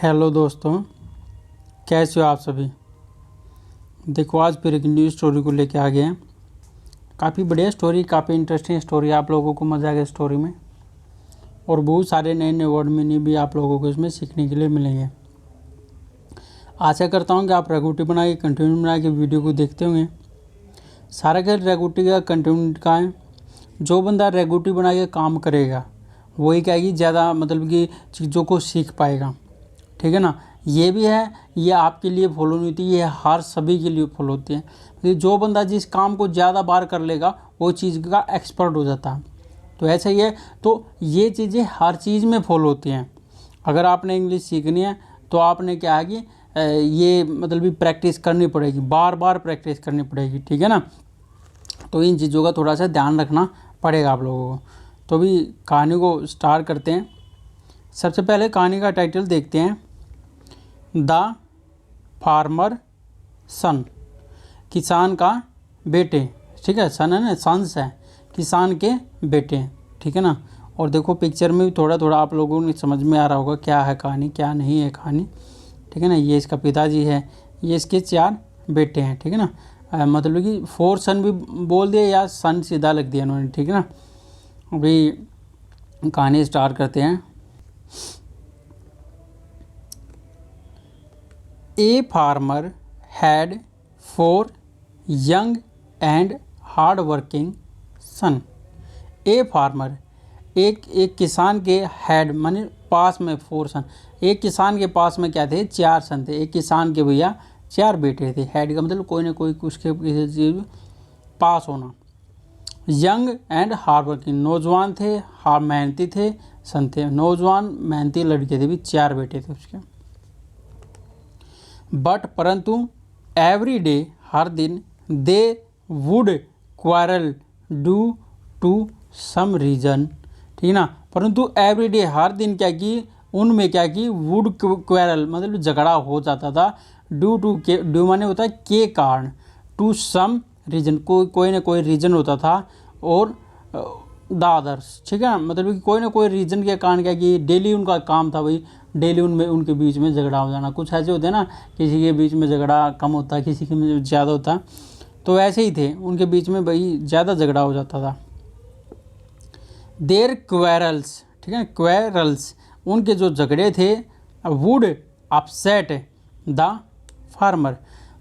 Hello दोस्तों, कैसे हो आप सभी। देखो आज फिर एक न्यू स्टोरी को लेके आ गए हैं। काफ़ी बढ़िया स्टोरी, काफ़ी इंटरेस्टिंग स्टोरी, आप लोगों को मज़ा आ गया स्टोरी में और बहुत सारे नए नए वर्ड मीनिंग भी आप लोगों को इसमें सीखने के लिए मिलेंगे। आशा करता हूँ कि आप रेगुटी बना के कंटिन्यू बना के वीडियो को देखते होंगे। सारा खेल रेगुटी का कंटिन्यू का है। जो बंदा रेगुटी बना के काम करेगा वही क्या है ज़्यादा मतलब कि चीज़ों को सीख पाएगा, ठीक है ना। ये भी है, ये आपके लिए फॉलो नहीं होती, ये हर सभी के लिए फॉलो होती है। तो जो बंदा जिस काम को ज़्यादा बार कर लेगा वो चीज़ का एक्सपर्ट हो जाता है। तो ऐसा ही है, तो ये चीज़ें हर चीज़ में फॉलो होती हैं। अगर आपने इंग्लिश सीखनी है तो आपने क्या है कि ये मतलब भी प्रैक्टिस करनी पड़ेगी, बार बार प्रैक्टिस करनी पड़ेगी, ठीक है ना। तो इन चीज़ों का थोड़ा सा ध्यान रखना पड़ेगा आप लोगों को। तो अभी कहानी को स्टार्ट करते हैं। सबसे पहले कहानी का टाइटल देखते हैं, द फार्मर सन, किसान का बेटे, ठीक है। सन है ना, सन्स है, किसान के बेटे, ठीक है ना। और देखो पिक्चर में भी थोड़ा थोड़ा आप लोगों ने समझ में आ रहा होगा क्या है कहानी, क्या नहीं है कहानी, ठीक है ना। ये इसका पिताजी है, ये इसके 4 बेटे हैं, ठीक है ना। मतलब कि 4 सन भी बोल दिया या सन सीधा लग दिया उन्होंने, ठीक है ना। अभी कहानी स्टार्ट करते हैं। A farmer had 4 young and hard-working son. A farmer एक किसान के हेड माने पास में 4 सन, एक किसान के पास में क्या थे 4 सन थे। एक किसान के भैया 4 बेटे थे। हेड का मतलब कोई ना कोई उसके किसी चीज़ पास होना। यंग एंड हार्ड वर्किंग, नौजवान थे, हार्ड मेहनती थे, सन थे, नौजवान मेहनती लड़के थे भी, 4 बेटे थे उसके। बट परंतु एवरी डे हर दिन they would quarrel due to some reason, ठीक है ना। परंतु एवरी डे हर दिन क्या कि उनमें क्या कि वुड क्वारल मतलब झगड़ा हो जाता था। ड्यू टू के, ड्यू माने होता है के कारण, टू सम रीजन कोई ना कोई रीज़न होता था, और द अदर्स, ठीक है ना। मतलब कि कोई ना कोई रीज़न के कारण क्या कि डेली उनका काम था भाई, डेली उनमें उनके बीच में झगड़ा हो जाना। कुछ ऐसे होते हैं ना, किसी के बीच में झगड़ा कम होता है, किसी के में ज़्यादा होता है, तो ऐसे ही थे उनके बीच में भाई ज़्यादा झगड़ा हो जाता था। देयर क्वेरल्स, ठीक है, क्वेरल्स उनके जो झगड़े थे, वुड अपसेट द फार्मर,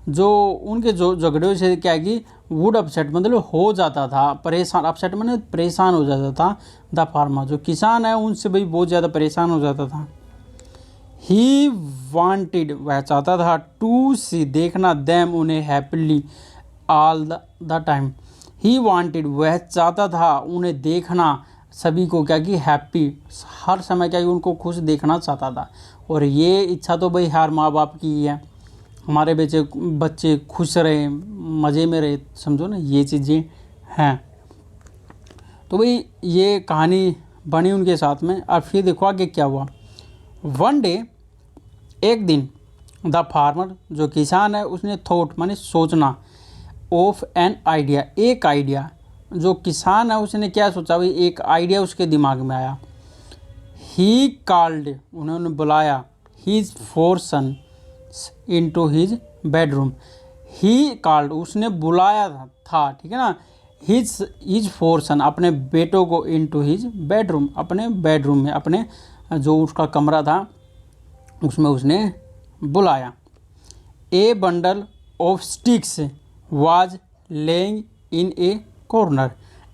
जो उनके जो झगड़े से क्या कि वुड अपसेट मतलब हो जाता था, परेशान, अपसेट मतलब परेशान हो जाता था द फार्मर, जो किसान है उनसे भाई बहुत ज़्यादा परेशान हो जाता था। ही वांटेड वह चाहता था, टू सी देखना, देम उन्हें happily all the time. He wanted वह चाहता था उन्हें देखना, सभी को क्या कि हैप्पी, हर समय क्या कि उनको खुश देखना चाहता था। और ये इच्छा तो भाई हर माँ बाप की ही है, हमारे बच्चे खुश रहे, मज़े में रहे, समझो ना, ये चीज़ें हैं। तो भाई ये कहानी बनी उनके साथ में। अब फिर देखो आगे क्या हुआ। वन डे एक दिन द फार्मर जो किसान है उसने थॉट माने सोचना, ऑफ एन आइडिया एक आइडिया, जो किसान है उसने क्या सोचा भाई, एक आइडिया उसके दिमाग में आया। ही कॉल्ड उन्होंने बुलाया, his 4 son into his bedroom. He called उसने बुलाया था, ठीक है ना, हिज 4 सन अपने बेटों को, इनटू हिज बेडरूम अपने बेडरूम में, अपने जो उसका कमरा था उसमें उसने बुलाया। ए bundle of sticks was laying in A corner.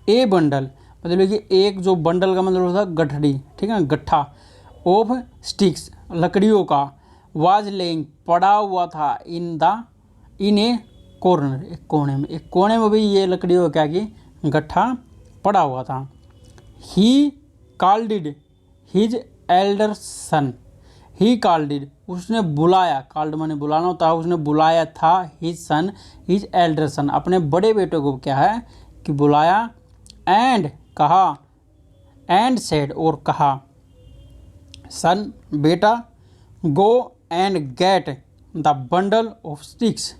A bundle मतलब कि एक जो बंडल का मतलब होता है गठड़ी, ठीक है ना, गट्ठा, ऑफ स्टिक्स लकड़ियों का, वाज लेइंग पड़ा हुआ था, इन ए कॉर्नर एक कोने में भी ये लकड़ियों का क्या कि गट्ठा पड़ा हुआ था। He called his elder son, he called उसने बुलाया, कॉल्ड माने बुलाना होता है, उसने बुलाया था his son, his elder son अपने बड़े बेटे को क्या है कि बुलाया, एंड कहा, एंड सेड और कहा, सन बेटा, go and get the bundle of sticks,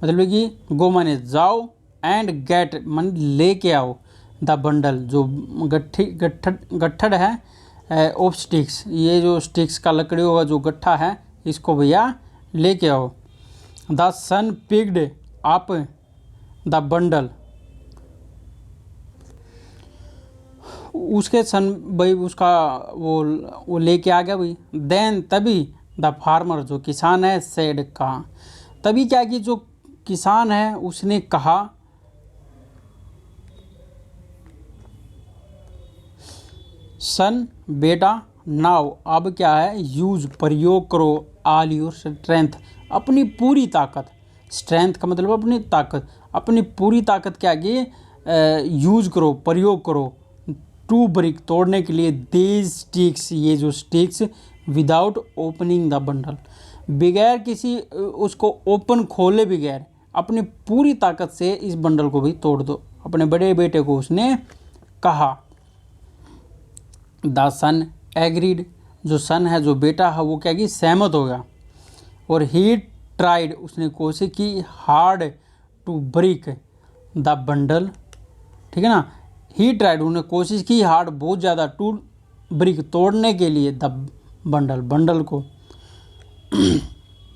मतलब कि गो माने जाओ, एंड गेट माने लेके आओ, द बंडल जो गट्ठड़ है, ऑफ स्टिक्स, ये जो स्टिक्स का लकड़ियों का जो गट्ठा है इसको भैया लेके आओ। The son picked up the bundle, उसके सन भाई उसका वो लेके आ गया भाई। देन तभी द फार्मर जो किसान है सेड कहा, तभी क्या कि जो किसान है उसने कहा सन बेटा नाउ अब क्या है यूज प्रयोग करो ऑल योर स्ट्रेंथ, अपनी पूरी ताकत, स्ट्रेंथ का मतलब अपनी ताकत, अपनी पूरी ताकत क्या कि यूज करो प्रयोग करो टू ब्रिक तोड़ने के लिए दीज स्टिक्स, ये जो sticks without opening the bundle, बगैर किसी उसको ओपन खोले बगैर अपनी पूरी ताकत से इस बंडल को भी तोड़ दो। अपने बड़े बेटे को उसने कहा। द सन एग्रीड, जो सन है जो बेटा है वो क्या कि सहमत हो गया। और ही ट्राइड, उसने कोशिश की hard to break the bundle, ठीक है ना। ही ट्राइड, उन्होंने कोशिश की हार्ड बहुत ज़्यादा टू ब्रेक तोड़ने के लिए द बंडल, बंडल को।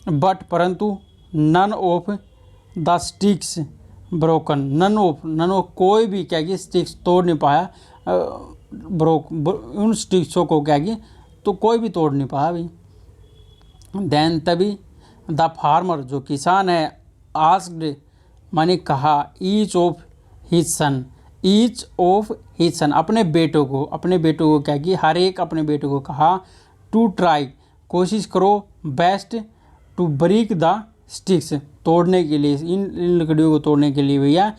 बट परंतु none of the sticks broken, none of कोई भी क्या कि स्टिक्स तोड़ नहीं पाया, उन स्टिक्सों को क्या कि तो कोई भी तोड़ नहीं पाया भाई। देन तभी द फार्मर जो किसान है आस्क्ड, माने कहा each of his son, each of his son, अपने बेटों को क्या कि हर एक अपने बेटों को कहा टू ट्राई, कोशिश करो best to break the sticks, तोड़ने के लिए इन लकड़ियों को तोड़ने के लिए भैया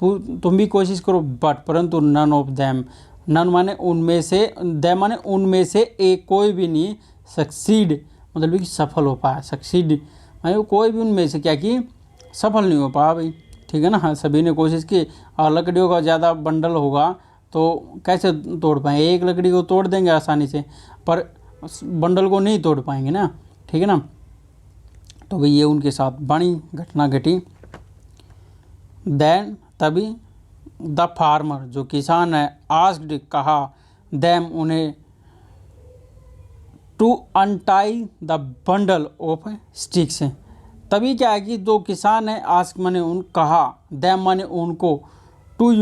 तुम भी कोशिश करो। बट परंतु नन ऑफ देम, नन माने उनमें से, देम माने उनमें से एक कोई भी नहीं सक्सीड, मतलब कि सफल हो पाया। सक्सीड माने कोई भी उनमें से क्या कि सफल नहीं हो पाया भाई, ठीक है ना। हाँ, सभी ने कोशिश की और लकड़ियों का ज़्यादा बंडल होगा तो कैसे तोड़ पाएँ, एक लकड़ी को तोड़ देंगे आसानी से पर बंडल को नहीं तोड़ पाएंगे ना, ठीक है ना। तो भाई ये उनके साथ बड़ी घटना घटी। देन तभी द फार्मर जो किसान है आस्क्ड, कहा देम उन्हें to untie the bundle of sticks, तभी क्या है कि जो किसान है आस्क माने उन कहा, देम माने उनको, टू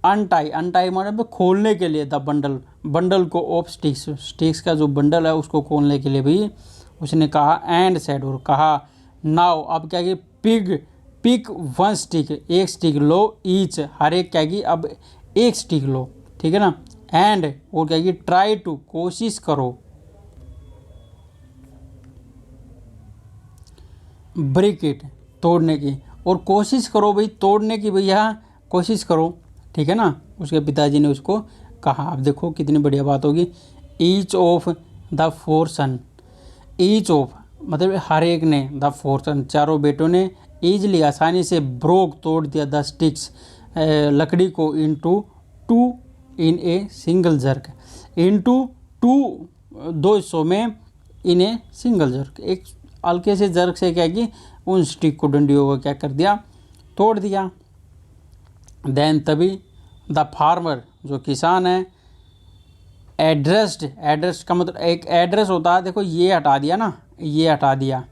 अनटाई, अनटाई माने खोलने के लिए द बंडल, बंडल को ऑफ स्टिक्स, स्टिक्स का जो बंडल है उसको खोलने के लिए भी उसने कहा। एंड सेड, और कहा नाउ अब क्या कि पिक वन स्टिक, एक स्टिक लो ईच, हर एक क्या कि अब एक स्टिक लो, ठीक है ना। एंड और क्या कि ट्राई टू, कोशिश करो ब्रेक इट, तोड़ने की, और कोशिश करो भाई तोड़ने की, भैया कोशिश करो, ठीक है ना। उसके पिताजी ने उसको कहा। अब देखो कितनी बढ़िया बात होगी। Each of the four son, each of मतलब हर एक ने, द फोर सन चारों बेटों ने ईजली आसानी से ब्रोक तोड़ दिया द स्टिक्स, लकड़ी को into two in a single jerk, into two दो हिस्सों में, इन ए सिंगल जर्क, एक हल्के से जर्क से क्या कि उन स्टिक को, डंडियों को क्या कर दिया, तोड़ दिया। देन तभी द फार्मर जो किसान है एड्रेस्ड, एड्रेस का मतलब एक एड्रेस होता है, देखो ये हटा दिया ना, ये हटा दिया,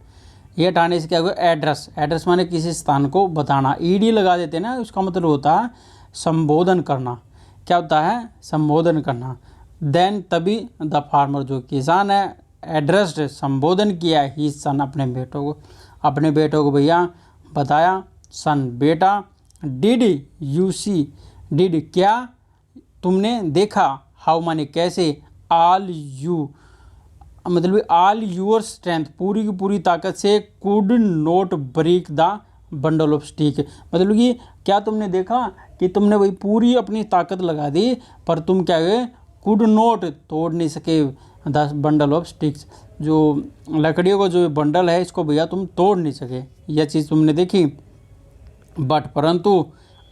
ये हटाने से क्या हुआ एड्रेस, एड्रेस माने किसी स्थान को बताना, ईडी लगा देते ना, उसका मतलब होता है संबोधन करना, क्या होता है संबोधन करना। देन तभी द फार्मर जो किसान है एड्रेस्ड, संबोधन किया ही सन, अपने बेटों को भैया बताया। सन बेटा, डिड यू सी, डिड क्या तुमने देखा, हाउ माने कैसे, ऑल यू मतलब ऑल यूर स्ट्रेंथ, पूरी की पूरी ताकत से, could not break the bundle of stick, मतलब कि क्या तुमने देखा कि तुमने वही पूरी अपनी ताकत लगा दी पर तुम क्या हुए, कुड नोट तोड़ नहीं सके द बंडल ऑफ स्टिक्स, जो लकड़ियों का जो बंडल है इसको भैया तुम तोड़ नहीं सके, यह चीज़ तुमने देखी। बट परंतु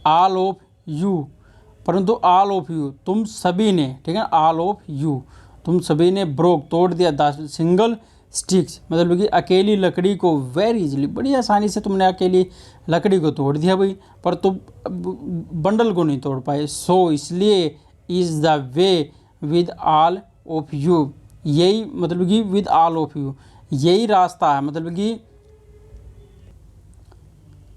ऑल ऑफ यू, परंतु ऑल ऑफ यू तुम सभी ने, ठीक है, ऑल ऑफ यू तुम सभी ने ब्रोक तोड़ दिया द सिंगल स्टिक्स, मतलब कि अकेली लकड़ी को वेरी इजीली, बड़ी आसानी से तुमने अकेली लकड़ी को तोड़ दिया भाई, पर तुम बंडल को नहीं तोड़ पाए। सो इसलिए is the way with all of you, यही मतलब कि विद ऑल ऑफ यू, यही रास्ता है, मतलब कि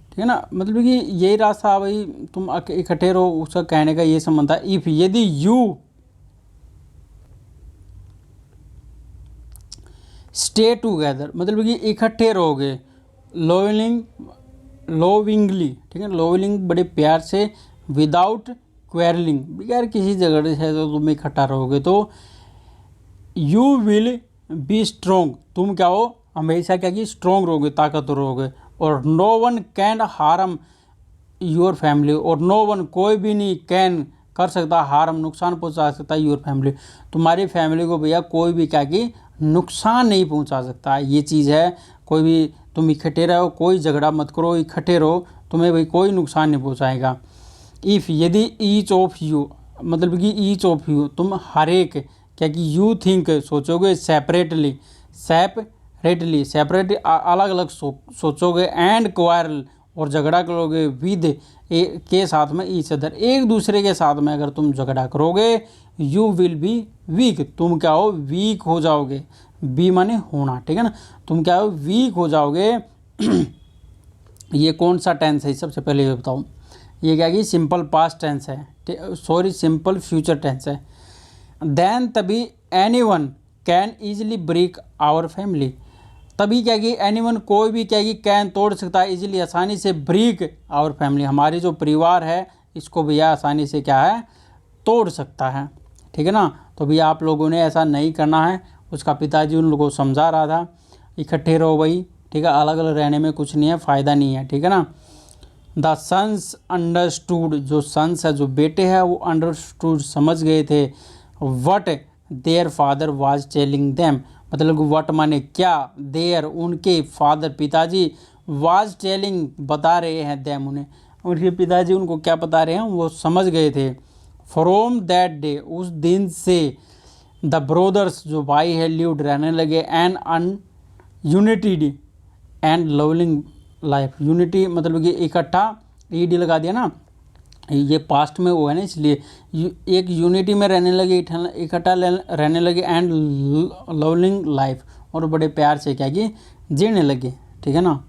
ठीक है ना, मतलब कि यही रास्ता भाई तुम इकट्ठे रहो, उसका कहने का ये संबंध था। इफ यदि यू स्टे टूगेदर, मतलब कि इकट्ठे रहोगे, लोविंग लोविंगली, ठीक है, लोविंग बड़े प्यार से, विदाउट क्वेरलिंग, बगैर किसी झगड़े से तो तुम इकट्ठा रहोगे तो यू विल बी स्ट्रोंग, तुम क्या हो हमेशा क्या कि स्ट्रोंग रहोगे, ताकतवर रहोगे। और no one can harm your family, और नो वन कोई भी नहीं कैन कर सकता, हार्म नुकसान पहुंचा सकता योर फैमिली, तुम्हारी फैमिली को भैया कोई भी क्या कि नुकसान नहीं पहुंचा सकता। ये चीज़ है, कोई भी तुम इकट्ठे रहो, कोई झगड़ा मत करो, इकट्ठे रहो, तुम्हें भाई कोई नुकसान नहीं पहुंचाएगा। इफ़ यदि ईच ऑफ यू, मतलब कि ईच ऑफ यू तुम हर एक क्या कि यू थिंक सोचोगे, सेपरेट अलग अलग सोचोगे, एंड क्वारल और झगड़ा करोगे, विद के साथ में ईच अदर, एक दूसरे के साथ में अगर तुम झगड़ा करोगे, यू विल बी वीक, तुम क्या हो वीक हो जाओगे, बी माने होना, ठीक है ना, तुम क्या हो वीक हो जाओगे। ये कौन सा टेंस है सबसे पहले ये बताऊँ, ये क्या कि सिंपल पास्ट टेंस है, सॉरी सिंपल फ्यूचर टेंस है। देन तभी anyone can easily break our family, तभी क्या कि एनीवन कोई भी क्या कि कैन तोड़ सकता है, इजीली आसानी से, ब्रेक आवर फैमिली हमारी जो परिवार है इसको भैया आसानी से क्या है तोड़ सकता है, ठीक है ना। तो भैया आप लोगों ने ऐसा नहीं करना है, उसका पिताजी उन लोगों को समझा रहा था, इकट्ठे रहो भाई, ठीक है, अलग अलग रहने में कुछ नहीं है, फ़ायदा नहीं है, ठीक है ना। द सन्स अंडरस्टूड, जो सन्स है जो बेटे हैं वो अंडरस्टूड समझ गए थे, what their father was telling them, मतलब वट माने क्या, देयर उनके फादर पिताजी, वाज टेलिंग बता रहे हैं, देम उन्हें, उनके पिताजी उनको क्या बता रहे हैं वो समझ गए थे। फ्रॉम दैट डे, उस दिन से, द ब्रोदर्स जो भाई है लिव्ड रहने लगे, an un united and loving life, unity मतलब कि इकट्ठा, ईडी लगा दिया ना, ये पास्ट में वो है ना, इसलिए एक यूनिटी में रहने लगे, इकट्ठा रहने लगे, एंड लवलिंग लाइफ, और बड़े प्यार से क्या कि जीने लगे, ठीक है ना।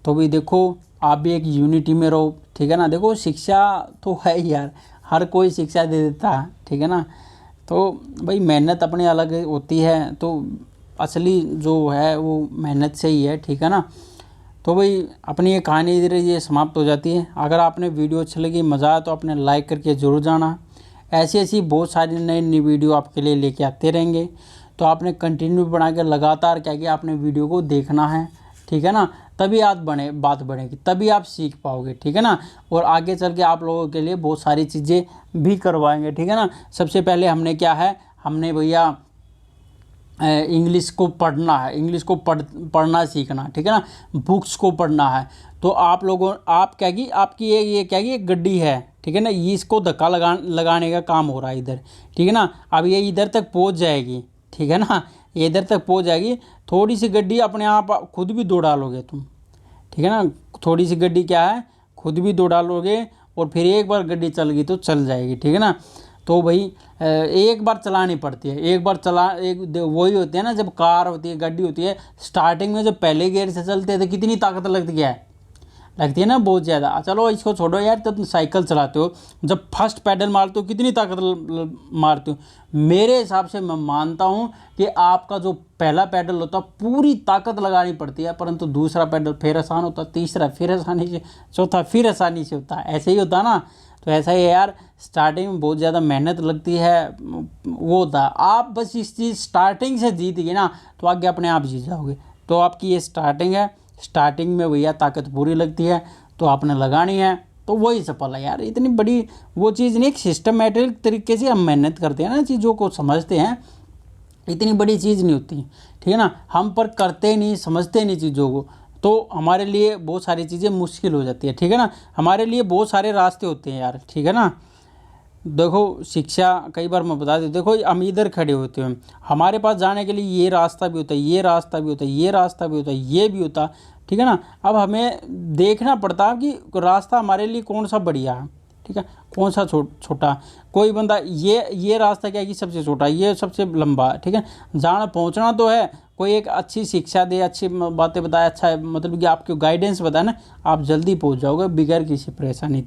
तो भाई देखो आप भी एक यूनिटी में रहो, ठीक है ना। देखो शिक्षा तो है यार, हर कोई शिक्षा दे देता है, ठीक है ना। तो भाई मेहनत अपनी अलग होती है, तो असली जो है वो मेहनत से ही है, ठीक है ना। तो भाई अपनी ये कहानी इधर ये समाप्त हो जाती है। अगर आपने वीडियो अच्छी लगी, मज़ा आया तो आपने लाइक करके ज़रूर जाना। ऐसी ऐसी बहुत सारी नई नई वीडियो आपके लिए लेके आते रहेंगे, तो आपने कंटिन्यू बना के लगातार क्या कि आपने वीडियो को देखना है, ठीक है ना। तभी बात बढ़ेगी, तभी आप सीख पाओगे, ठीक है ना। और आगे चल के आप लोगों के लिए बहुत सारी चीज़ें भी करवाएंगे, ठीक है ना। सबसे पहले हमने क्या है, हमने भैया इंग्लिश को पढ़ना है, इंग्लिश को पढ़ना सीखना, ठीक है ना, बुक्स को पढ़ना है। तो आप लोगों आप क्या कि आपकी ये क्या कि एक गड्डी है, ठीक है ना, ये इसको धक्का लगाने का काम हो रहा है इधर, ठीक है ना। अब ये इधर तक पहुंच जाएगी, ठीक है ना, ये इधर तक पहुंच जाएगी, थोड़ी सी गड्डी अपने आप खुद भी दौड़ा लोगे तुम, ठीक है ना। थोड़ी सी गड्डी क्या है खुद भी दौड़ा लोगे, और फिर एक बार गड्डी चल गई तो चल जाएगी, ठीक है ना। तो भाई एक बार चलानी पड़ती है, एक बार वही होती है ना, जब कार होती है गाड़ी होती है, स्टार्टिंग में जब पहले गियर से चलते हैं तो कितनी ताकत लगती है ना, बहुत ज़्यादा। चलो इसको छोड़ो यार, जब तुम साइकिल चलाते हो, जब फर्स्ट पैडल मारते हो कितनी ताकत मारते हो। मेरे हिसाब से मैं मानता हूँ कि आपका जो पहला पैडल होता है पूरी ताकत लगानी पड़ती है, परंतु दूसरा पैडल फिर आसान होता है, तीसरा फिर आसानी से, चौथा फिर आसानी से होता है, ऐसे ही होता है ना। तो ऐसा ही है यार, स्टार्टिंग में बहुत ज़्यादा मेहनत लगती है, वो होता है। आप बस इस चीज़ स्टार्टिंग से जीत गए ना तो आगे अपने आप जीत जाओगे। तो आपकी ये स्टार्टिंग है, स्टार्टिंग में भैया ताकत पूरी लगती है तो आपने लगानी है, तो वही सफल है यार। इतनी बड़ी वो चीज़ नहीं, एक सिस्टमेटिक तरीके से हम मेहनत करते हैं ना, चीज़ों को समझते हैं, इतनी बड़ी चीज़ नहीं होती, ठीक है ना। हम पर करते नहीं, समझते नहीं चीज़ों को, तो हमारे लिए बहुत सारी चीज़ें मुश्किल हो जाती है, ठीक है ना। हमारे लिए बहुत सारे रास्ते होते हैं यार, ठीक है ना। देखो शिक्षा कई बार मैं बता देता, देखो हम इधर खड़े होते हैं, हमारे पास जाने के लिए ये रास्ता भी होता है, ये रास्ता भी होता है, ये रास्ता भी होता है, ये भी होता, ठीक है ना। अब हमें देखना पड़ता है कि रास्ता हमारे लिए कौन सा बढ़िया है, ठीक है, कौन सा छोटा, कोई बंदा ये रास्ता क्या है कि सबसे छोटा, ये सबसे लंबा, ठीक है। जहाँ पहुँचना तो है, कोई एक अच्छी शिक्षा दे, अच्छी बातें बताए, अच्छा मतलब कि आपको गाइडेंस बताए ना, आप जल्दी पहुँच जाओगे बगैर किसी परेशानी।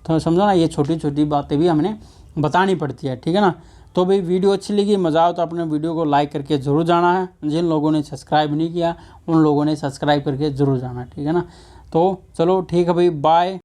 तो समझो ना, ये छोटी छोटी बातें भी हमने बतानी पड़ती है, ठीक है ना। तो भाई वीडियो अच्छी लगी, मज़ा आओ तो अपने वीडियो को लाइक करके ज़रूर जाना है। जिन लोगों ने सब्सक्राइब नहीं किया उन लोगों ने सब्सक्राइब करके ज़रूर जाना है, ठीक है ना। तो चलो ठीक है भाई, बाय।